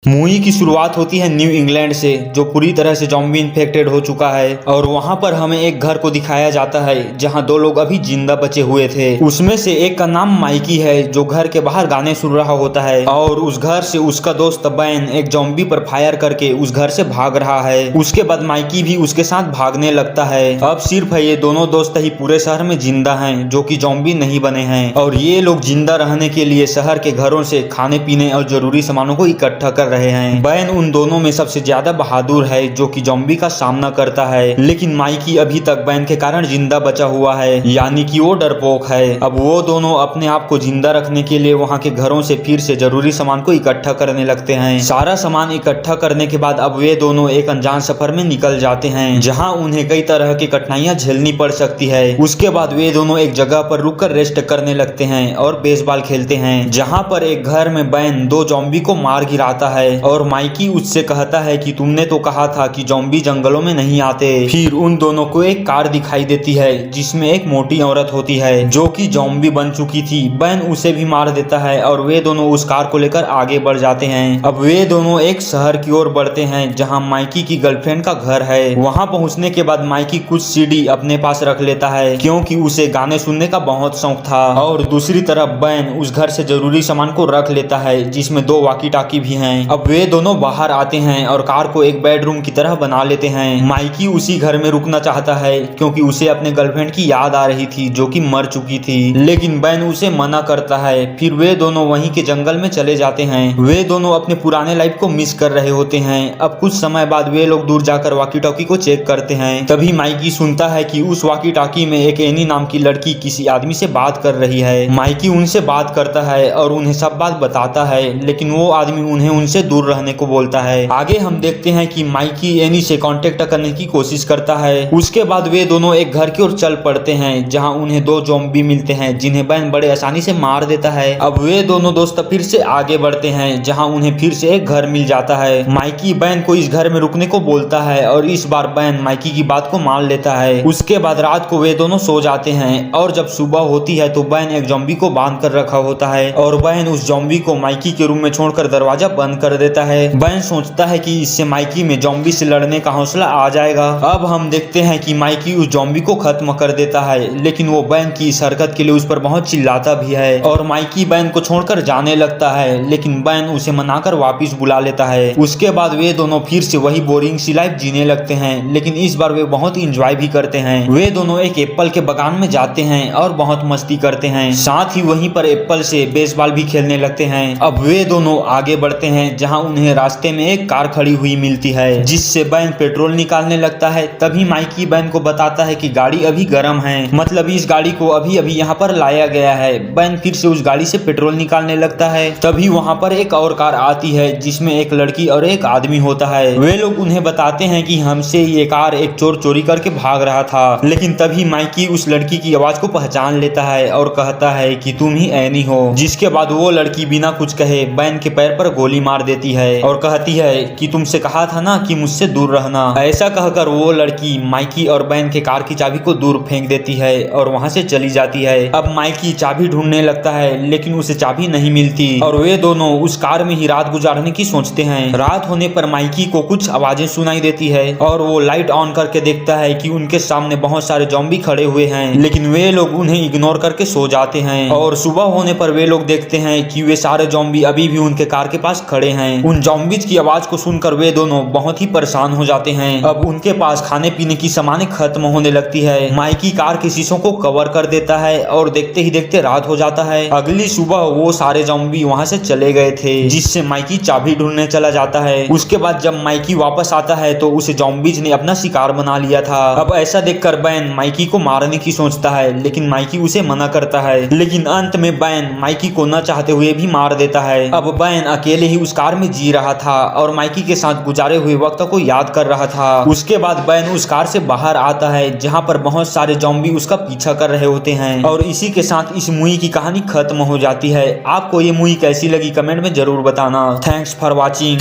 Movie की शुरुआत होती है न्यू इंग्लैंड से, जो पूरी तरह से ज़ॉम्बी इन्फेक्टेड हो चुका है। और वहां पर हमें एक घर को दिखाया जाता है जहां दो लोग अभी जिंदा बचे हुए थे। उसमें से एक का नाम माइकी है, जो घर के बाहर गाने सुन रहा होता है। और उस घर से उसका दोस्त बैन एक ज़ॉम्बी पर फायर करके उस घर से भाग रहा है। उसके बाद माइकी भी उसके साथ भागने लगता है। अब सिर्फ ये दोनों दोस्त ही पूरे शहर में जिंदा हैं, जो कि ज़ॉम्बी नहीं बने हैं। और ये लोग जिंदा रहने के लिए शहर के घरों से खाने पीने और जरूरी सामानों को इकट्ठा कर रहे हैं। बैन उन दोनों में सबसे ज्यादा बहादुर है, जो कि ज़ॉम्बी का सामना करता है। लेकिन माइकी अभी तक बैन के कारण जिंदा बचा हुआ है, यानी कि वो डरपोक है। अब वो दोनों अपने आप को जिंदा रखने के लिए वहां के घरों से फिर से जरूरी सामान को इकट्ठा करने लगते हैं। सारा सामान इकट्ठा करने के बाद अब वे दोनों एक अनजान सफर में निकल जाते हैं, जहाँ उन्हें कई तरह की कठिनाइयां झेलनी पड़ सकती है। उसके बाद वे दोनों एक जगह पर रुककर रेस्ट करने लगते हैं और बेसबॉल खेलते हैं, जहाँ पर एक घर में बैन दो ज़ॉम्बी को मार गिराता है। और माइकी उससे कहता है कि तुमने तो कहा था कि ज़ॉम्बी जंगलों में नहीं आते। फिर उन दोनों को एक कार दिखाई देती है, जिसमें एक मोटी औरत होती है, जो कि ज़ॉम्बी बन चुकी थी। बैन उसे भी मार देता है और वे दोनों उस कार को लेकर आगे बढ़ जाते हैं। अब वे दोनों एक शहर की ओर बढ़ते हैं, जहां माइकी की गर्लफ्रेंड का घर है। वहां पहुंचने के बाद माइकी कुछ सीडी अपने पास रख लेता है, क्योंकि उसे गाने सुनने का बहुत शौक था। और दूसरी तरफ बैन उस घर से जरूरी सामान को रख लेता है, जिसमें दो वाकी टाकी भी हैं। अब वे दोनों बाहर आते हैं और कार को एक बेडरूम की तरह बना लेते हैं। माइकी उसी घर में रुकना चाहता है, क्योंकि उसे अपने गर्लफ्रेंड की याद आ रही थी, जो कि मर चुकी थी। लेकिन बैन उसे मना करता है। फिर वे दोनों वहीं के जंगल में चले जाते हैं। वे दोनों अपने पुराने लाइफ को मिस कर रहे होते हैं। अब कुछ समय बाद वे लोग दूर जाकर वॉकी टॉकी को चेक करते हैं। तभी माइकी सुनता है कि उस वॉकी टॉकी में एक एनी नाम की लड़की किसी आदमी से बात कर रही है। माइकी उनसे बात करता है और उन्हें सब बात बताता है, लेकिन वो आदमी उन्हें उनसे दूर रहने को बोलता है। आगे हम देखते हैं कि माइकी एनी से कांटेक्ट करने की कोशिश करता है। उसके बाद वे दोनों एक घर की ओर चल पड़ते हैं, जहां उन्हें दो ज़ॉम्बी मिलते हैं, जिन्हें बैन बड़े आसानी से मार देता है। अब वे दोनों दोस्त फिर से आगे बढ़ते हैं, जहां उन्हें फिर से एक घर मिल जाता है। माइकी बैन को इस घर में रुकने को बोलता है और इस बार बैन माइकी की बात को मान लेता है। उसके बाद रात को वे दोनों सो जाते हैं और जब सुबह होती है तो बैन एक ज़ॉम्बी को बांध कर रखा होता है और बैन उस ज़ॉम्बी को माइकी के रूम में छोड़कर दरवाजा बंद कर देता है। बैन सोचता है कि इससे माइकी में ज़ॉम्बी से लड़ने का हौसला आ जाएगा। अब हम देखते हैं कि माइकी उस ज़ॉम्बी को खत्म कर देता है, लेकिन वो बैन की इस हरकत के लिए उस पर बहुत चिल्लाता भी है और माइकी बैन को छोड़कर जाने लगता है, लेकिन बैन उसे मनाकर वापस बुला लेता है। उसके बाद वे दोनों फिर से वही बोरिंग सी लाइफ जीने लगते हैं, लेकिन इस बार वे बहुत इंजॉय भी करते हैं। वे दोनों एक एप्पल के बागान में जाते हैं और बहुत मस्ती करते हैं। साथ ही वहीं पर एप्पल से बेसबॉल भी खेलने लगते हैं। अब वे दोनों आगे बढ़ते हैं, जहां उन्हें रास्ते में एक कार खड़ी हुई मिलती है, जिससे बैन पेट्रोल निकालने लगता है। तभी माइकी बैन को बताता है कि गाड़ी अभी गर्म है, मतलब इस गाड़ी को अभी अभी यहाँ पर लाया गया है। बैन फिर से उस गाड़ी से पेट्रोल निकालने लगता है। तभी वहाँ पर एक और कार आती है, जिसमें एक लड़की और एक आदमी होता है। वे लोग उन्हें बताते हैं कि हमसे ये कार एक चोर चोरी करके भाग रहा था। लेकिन तभी माइकी उस लड़की की आवाज को पहचान लेता है और कहता है कि तुम ही एनी हो। जिसके बाद वो लड़की बिना कुछ कहे बैन के पैर पर गोली मार देती है और कहती है कि तुमसे कहा था ना कि मुझसे दूर रहना। ऐसा कहकर वो लड़की माइकी और बैन के कार की चाबी को दूर फेंक देती है और वहां से चली जाती है। अब माइकी चाबी ढूंढने लगता है, लेकिन उसे चाबी नहीं मिलती और वे दोनों उस कार में ही रात गुजारने की सोचते हैं। रात होने पर माइकी को कुछ आवाजें सुनाई देती है और वो लाइट ऑन करके देखता है कि उनके सामने बहुत सारे ज़ॉम्बी खड़े हुए हैं, लेकिन वे लोग उन्हें इग्नोर करके सो जाते हैं। और सुबह होने पर वे लोग देखते हैं कि वे सारे ज़ॉम्बी अभी भी उनके कार के पास खड़े हैं। उन ज़ॉम्बीज की आवाज को सुनकर वे दोनों बहुत ही परेशान हो जाते हैं। अब उनके पास खाने पीने की सामानें खत्म होने लगती है। माइकी कार के शीशों को कवर कर देता है और देखते ही देखते रात हो जाता है। अगली सुबह वो सारे ज़ॉम्बी वहां से चले गए थे, जिससे माइकी चाबी ढूंढने चला जाता है। उसके बाद जब माइकी वापस आता है तो उसे ज़ॉम्बीज ने अपना शिकार बना लिया था। अब ऐसा देखकर बैन माइकी को मारने की सोचता है, लेकिन माइकी उसे मना करता है। लेकिन अंत में बैन माइकी को न चाहते हुए भी मार देता है। अब बैन अकेले ही उस कार में जी रहा था और माइकी के साथ गुजारे हुए वक्त को याद कर रहा था। उसके बाद बैन उस कार से बाहर आता है, जहां पर बहुत सारे ज़ॉम्बी उसका पीछा कर रहे होते हैं। और इसी के साथ इस मूवी की कहानी खत्म हो जाती है। आपको ये मूवी कैसी लगी कमेंट में जरूर बताना। Thanks for watching.